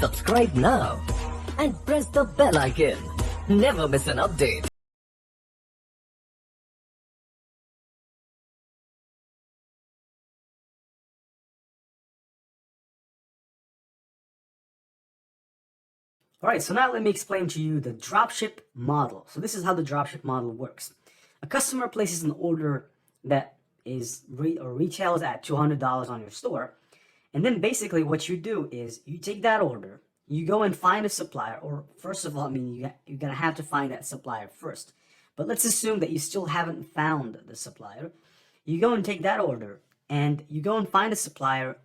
Subscribe now and press the bell icon. Never miss an update. Alright, so now let me explain to you the dropship model. So this is how the dropship model works. A customer places an order that is retails at $200 on your store. And then basically what you do is you take that order, you go and find a supplier, or first of all, you're going to have to find that supplier first. But let's assume that you still haven't found the supplier. You go and take that order and you go and find a supplier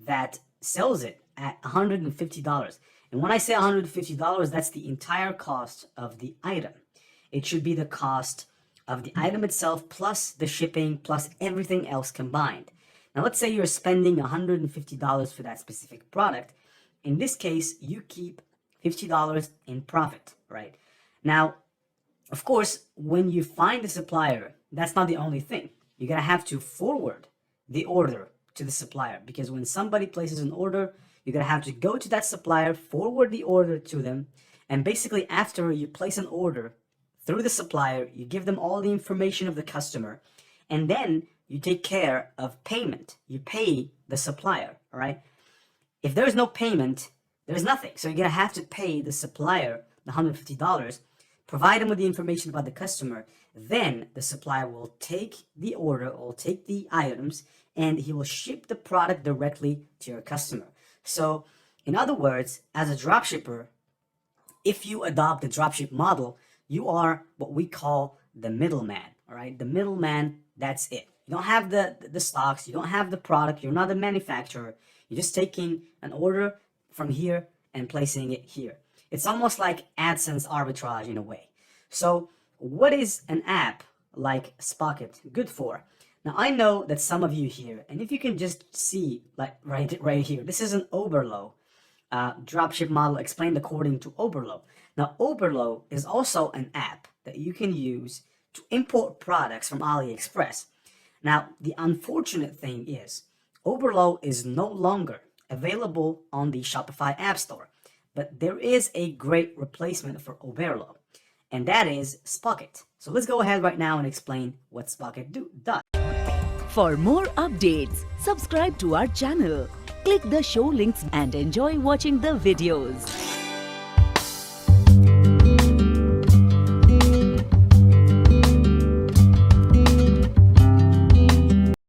that sells it at $150. And when I say $150, that's the entire cost of the item. It should be the cost of the item itself plus the shipping plus everything else combined. Now let's say you're spending $150 for that specific product. In this case, you keep $50 in profit, right? Now, of course, when you find the supplier, that's not the only thing. You're gonna have to forward the order to the supplier, because when somebody places an order, you're gonna have to go to that supplier, forward the order to them, and basically after you place an order through the supplier, you give them all the information of the customer, and then you take care of payment. You pay the supplier, all right? If there's no payment, there's nothing. So you're gonna have to pay the supplier the $150, provide them with the information about the customer, then the supplier will take the order, will take the items, and he will ship the product directly to your customer. So in other words, as a dropshipper, if you adopt the dropship model, you are what we call the middleman, all right? The middleman, that's it. You don't have the stocks, you don't have the product, you're not the manufacturer. You're just taking an order from here and placing it here. It's almost like AdSense arbitrage in a way. So what is an app like Spocket good for? Now I know that some of you here, and if you can just see like right here, this is an Oberlo dropship model explained according to Oberlo. Now Oberlo is also an app that you can use to import products from AliExpress. Now the unfortunate thing is Oberlo is no longer available on the Shopify App Store, but there is a great replacement for Oberlo, and that is Spocket. So let's go ahead right now and explain what Spocket does. For more updates, subscribe to our channel, click the show links and enjoy watching the videos.